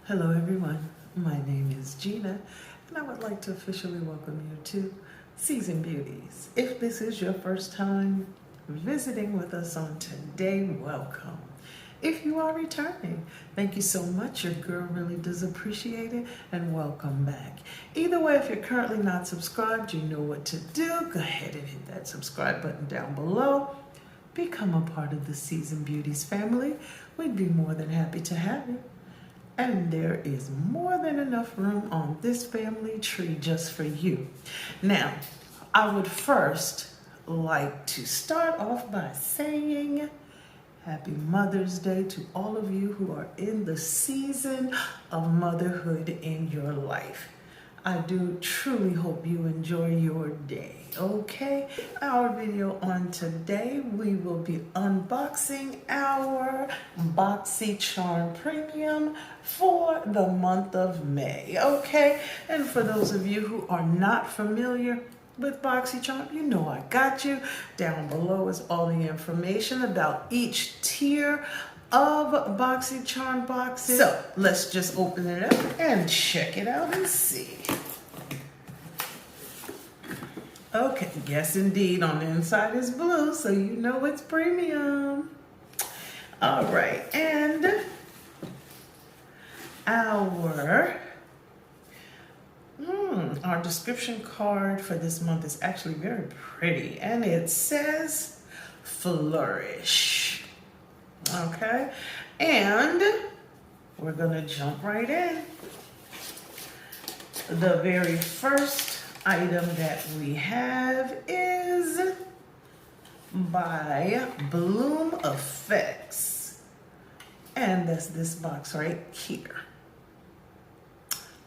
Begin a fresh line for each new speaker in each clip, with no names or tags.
Hello everyone, my name is Gina and I would like to officially welcome you to Season Beauties. If this is your first time visiting with us on today, welcome. If you are returning, thank you so much. Your girl really does appreciate it and welcome back. Either way, if you're currently not subscribed, you know what to do. Go ahead and hit that subscribe button down below. Become a part of the Season Beauties family. We'd be more than happy to have you. And there is more than enough room on this family tree just for you. Now, I would first like to start off by saying Happy Mother's Day to all of you who are in the season of motherhood in your life. I do truly hope you enjoy your day, okay? Our video on today, we will be unboxing our Boxycharm Premium for the month of May, okay? And for those of you who are not familiar with Boxycharm, you know I got you. Down below is all the information about each tier of Boxycharm boxes. So let's just open it up and check it out and see. Okay, yes indeed, on the inside is blue, so you know it's premium. All right, and our description card for this month is actually very pretty, and it says flourish. Okay, and we're gonna jump right in. The very first item that we have is by Bloom Effects, and that's this box right here.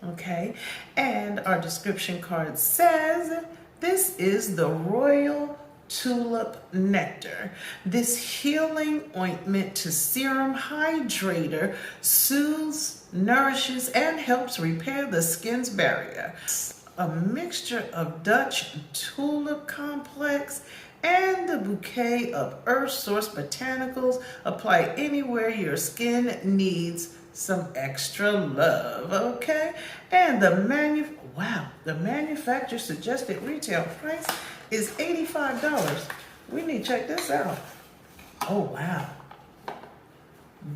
Okay, and our description card says this is the Royal Tulip Nectar. This healing ointment to serum hydrator soothes, nourishes, and helps repair the skin's barrier. A mixture of Dutch tulip complex and the bouquet of earth-sourced botanicals. Apply anywhere your skin needs some extra love, okay? And the manufacturer suggested retail price is $85. We need to check this out. Oh, wow.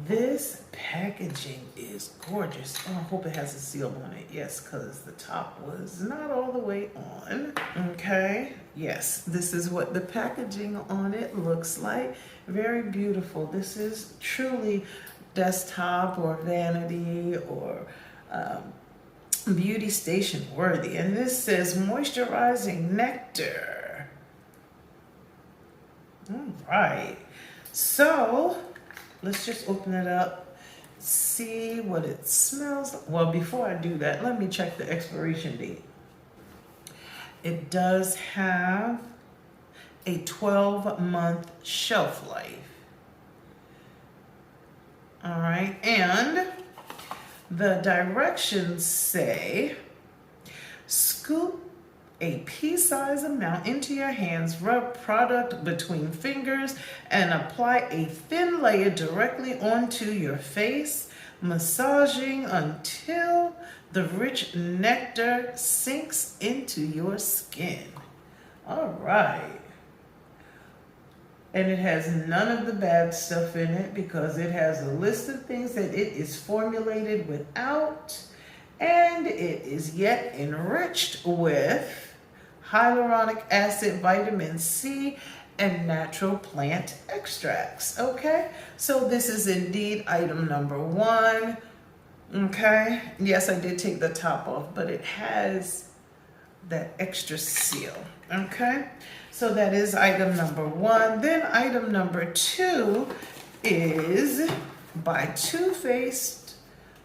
This packaging is gorgeous. Oh, I hope it has a seal on it. Yes, because the top was not all the way on. Okay. Yes, this is what the packaging on it looks like. Very beautiful. This is truly desktop or vanity or beauty station worthy. And this says Moisturizing Nectar. All right. So let's just open it up, see what it smells like. Well, before I do that, let me check the expiration date. It does have a 12-month shelf life. All right, and the directions say, scoop a pea-sized amount into your hands, rub product between fingers, and apply a thin layer directly onto your face, massaging until the rich nectar sinks into your skin. All right. And it has none of the bad stuff in it because it has a list of things that it is formulated without, and it is yet enriched with hyaluronic acid, vitamin C, and natural plant extracts. Okay, so this is indeed item number 1. Okay, yes, I did take the top off, but it has that extra seal. Okay, so that is item number 1. Then item number 2 is by Too Faced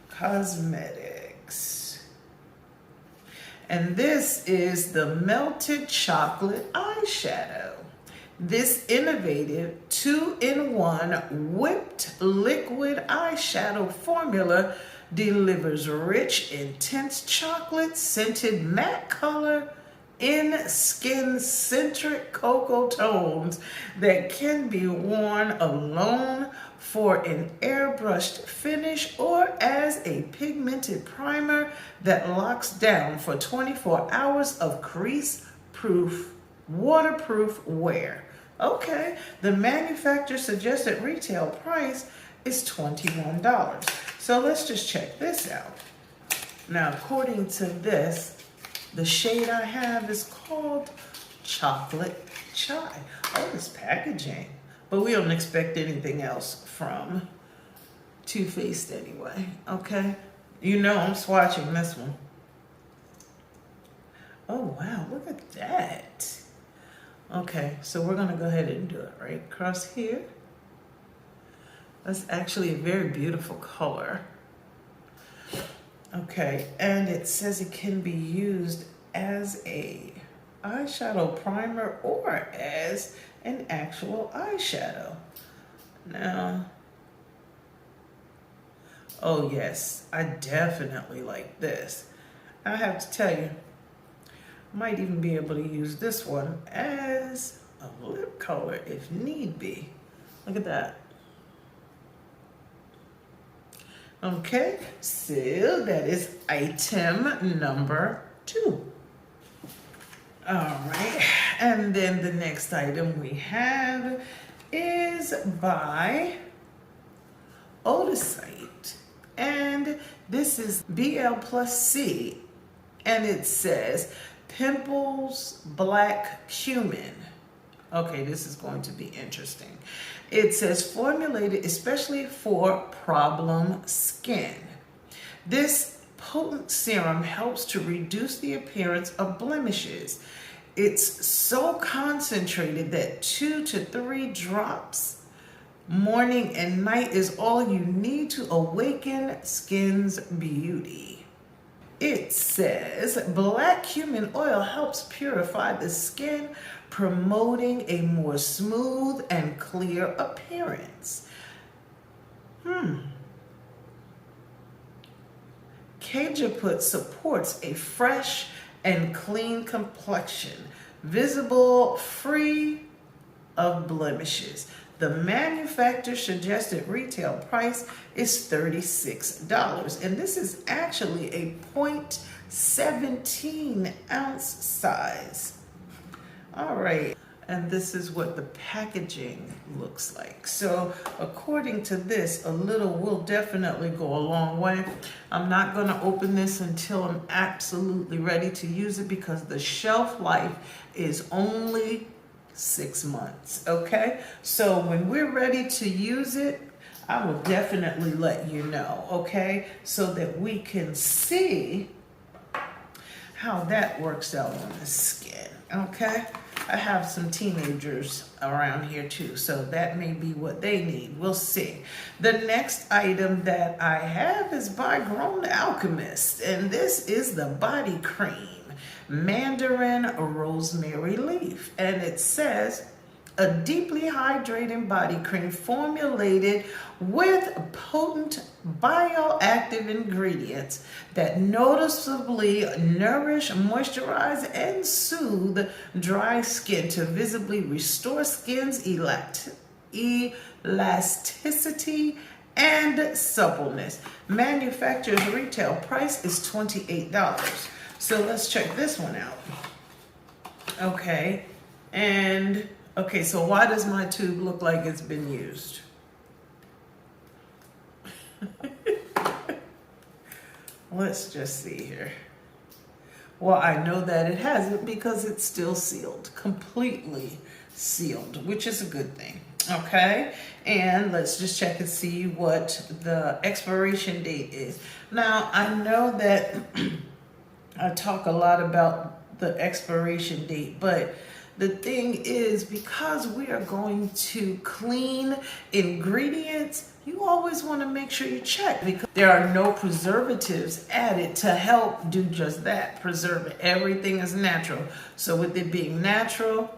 Cosmetics. And this is the Melted Chocolate Eyeshadow. This innovative 2-in-1 whipped liquid eyeshadow formula delivers rich, intense chocolate scented matte color in skin-centric cocoa tones that can be worn alone for an airbrushed finish or as a pigmented primer that locks down for 24 hours of crease-proof, waterproof wear. Okay, the manufacturer suggested retail price is $21. So let's just check this out. Now, according to this, the shade I have is called Chocolate Chai. Oh, this packaging. But we don't expect anything else from Too Faced anyway, okay? You know I'm swatching this one. Oh, wow, look at that. Okay, so we're gonna go ahead and do it right across here. That's actually a very beautiful color. Okay, and it says it can be used as a eyeshadow primer or as an actual eyeshadow. Now, oh yes, I definitely like this. I have to tell you, might even be able to use this one as a lip color if need be. Look at that. Okay, so that is item number 2. All right, and then the next item we have is by Otoscite, and this is bl+c, and it says pimples black cumin. Okay, this is going to be interesting. It says formulated especially for problem skin. This potent serum helps to reduce the appearance of blemishes. It's so concentrated that 2 to 3 drops morning and night is all you need to awaken skin's beauty. It says black cumin oil helps purify the skin, promoting a more smooth and clear appearance. Cajeput supports a fresh and clean complexion, visible, free of blemishes. The manufacturer suggested retail price is $36, and this is actually a 0.17 ounce size. All right, and this is what the packaging looks like. So according to this, a little will definitely go a long way. I'm not gonna open this until I'm absolutely ready to use it because the shelf life is only 6 months, okay? So when we're ready to use it, I will definitely let you know, okay? So that we can see how that works out on the skin, okay? I have some teenagers around here too, so that may be what they need. We'll see. The next item that I have is by Alchemist, and this is the body cream, Mandarin Rosemary Leaf, and it says a deeply hydrating body cream formulated with potent bioactive ingredients that noticeably nourish, moisturize, and soothe dry skin to visibly restore skin's elasticity and suppleness. Manufacturer's retail price is $28. So let's check this one out. Okay, and okay, so why does my tube look like it's been used? Let's just see here. Well, I know that it hasn't because it's still sealed, completely sealed, which is a good thing, okay? And let's just check and see what the expiration date is. Now, I know that I talk a lot about the expiration date, but the thing is, because we are going to clean ingredients, you always want to make sure you check because there are no preservatives added to help do just that, preserve it. Everything is natural. So with it being natural,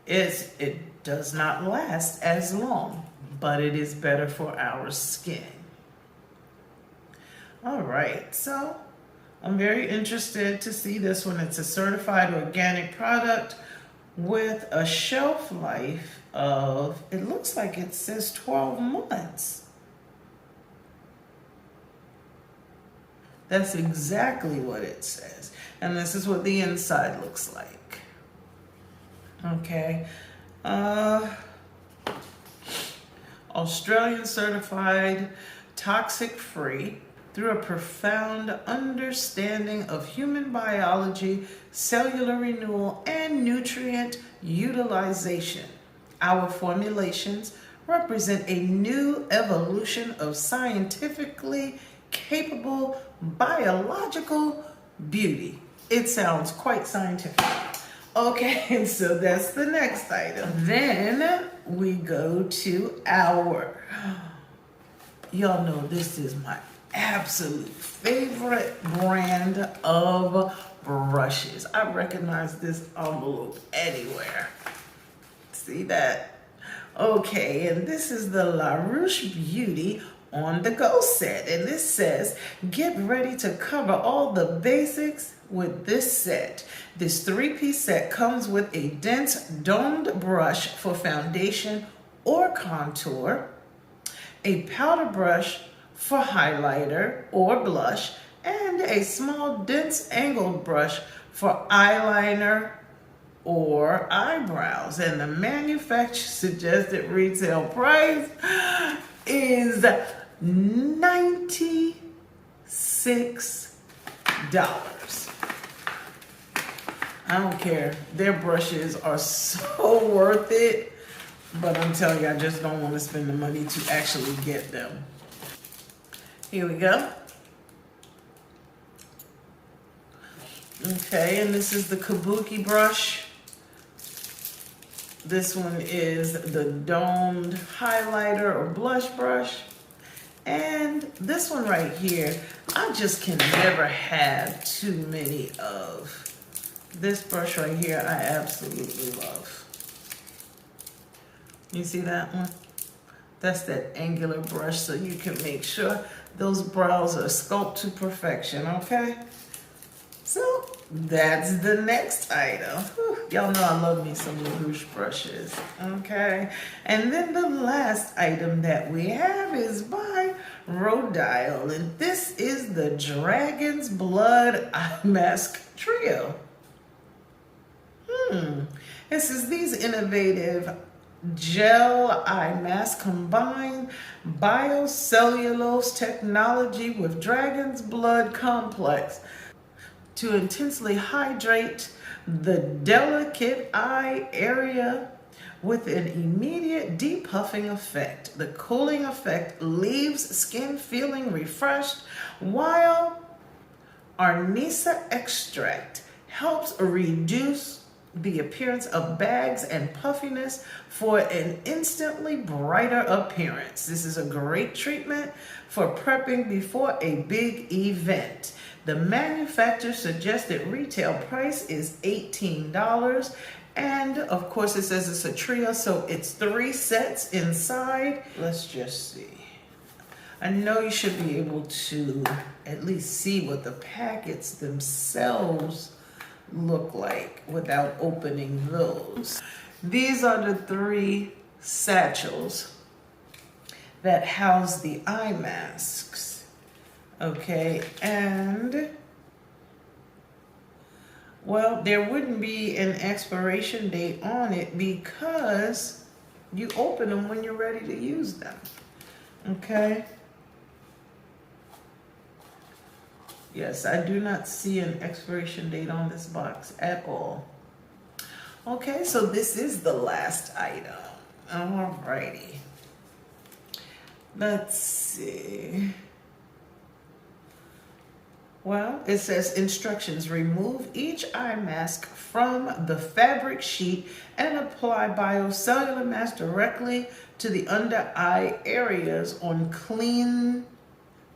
it does not last as long, but it is better for our skin. All right, so I'm very interested to see this one. It's a certified organic product with a shelf life of, it looks like it says 12 months. That's exactly what it says. And this is what the inside looks like. Okay. Australian certified, toxic free, through a profound understanding of human biology, cellular renewal, and nutrient utilization. Our formulations represent a new evolution of scientifically capable biological beauty. It sounds quite scientific. Okay, so that's the next item. Then we go to y'all know this is my absolute favorite brand of brushes. I recognize this envelope anywhere. See that? Okay, and this is the La Roche Beauty on the go set, and this says get ready to cover all the basics with this set. This 3-piece set comes with a dense domed brush for foundation or contour, a powder brush for highlighter or blush, and a small dense angled brush for eyeliner or eyebrows. And the manufacturer suggested retail price is $96. I don't care. Their brushes are so worth it, but I'm telling you, I just don't want to spend the money to actually get them. Here we go. Okay, and this is the Kabuki brush. This one is the domed highlighter or blush brush. And this one right here, I just can never have too many of. This brush right here, I absolutely love. You see that one? That's that angular brush, so you can make sure those brows are sculpted to perfection, okay? So that's the next item. Y'all know I love me some LaRouche brushes, okay? And then the last item that we have is by Rhodial, and this is the Dragon's Blood Eye Mask Trio. It says these innovative gel eye masks combine biocellulose technology with dragon's blood complex to intensely hydrate the delicate eye area with an immediate depuffing effect. The cooling effect leaves skin feeling refreshed, while Arnica extract helps reduce the appearance of bags and puffiness for an instantly brighter appearance. This is a great treatment for prepping before a big event. The manufacturer's suggested retail price is $18. And of course it says it's a trio, so it's 3 sets inside. Let's just see. I know you should be able to at least see what the packets themselves look like without opening those. These are the 3 satchels that house the eye masks. Okay, and well, there wouldn't be an expiration date on it because you open them when you're ready to use them. Okay. Yes, I do not see an expiration date on this box at all. Okay, so this is the last item. Alrighty. Let's see. Well, it says instructions. Remove each eye mask from the fabric sheet and apply biocellular mask directly to the under eye areas on clean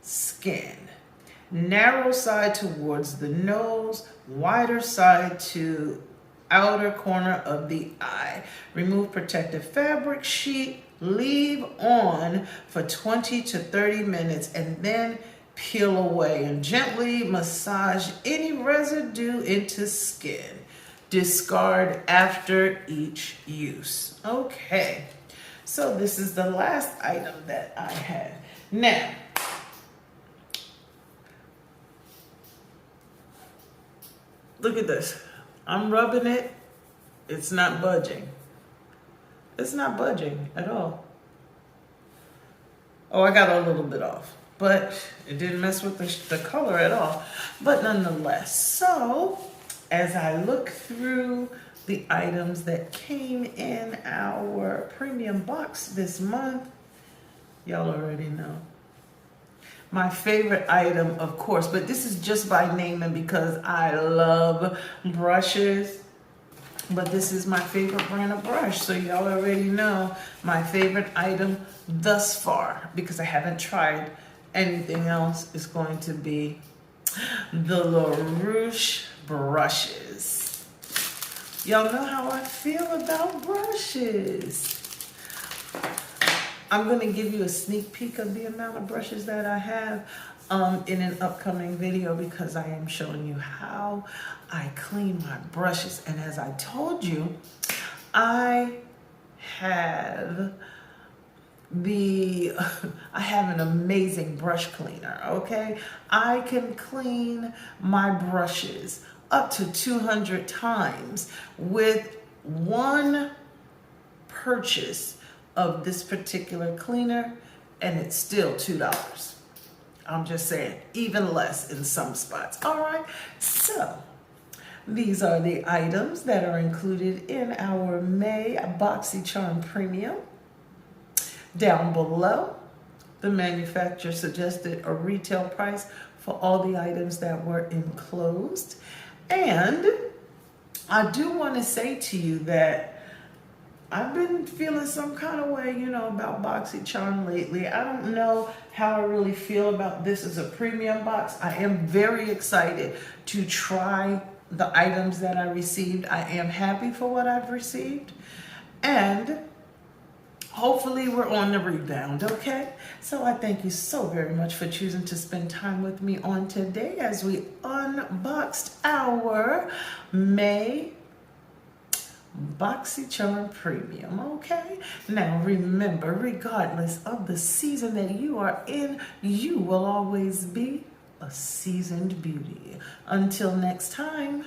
skin. Narrow side towards the nose, wider side to outer corner of the eye. Remove protective fabric sheet, leave on for 20 to 30 minutes and then peel away and gently massage any residue into skin. Discard after each use. Okay, so this is the last item that I had. Now, Look at this. I'm rubbing it. It's not budging. It's not budging at all. Oh, I got a little bit off, but it didn't mess with the color at all. But nonetheless, so as I look through the items that came in our premium box this month, y'all already know. My favorite item, of course, but this is just by name and because I love brushes. But this is my favorite brand of brush, so y'all already know my favorite item thus far, because I haven't tried anything else, is going to be the LaRouche brushes. Y'all know how I feel about brushes. I'm going to give you a sneak peek of the amount of brushes that I have in an upcoming video, because I am showing you how I clean my brushes. And as I told you, I have an amazing brush cleaner, okay? I can clean my brushes up to 200 times with one purchase of this particular cleaner, and it's still $2. I'm just saying, even less in some spots. All right, so these are the items that are included in our May Boxycharm Premium. Down below, the manufacturer suggested a retail price for all the items that were enclosed. And I do want to say to you that I've been feeling some kind of way, about Boxycharm lately. I don't know how I really feel about this as a premium box. I am very excited to try the items that I received. I am happy for what I've received. And hopefully we're on the rebound, okay? So I thank you so very much for choosing to spend time with me on today as we unboxed our May Boxycharm Premium, okay? Now remember, regardless of the season that you are in, you will always be a seasoned beauty. Until next time.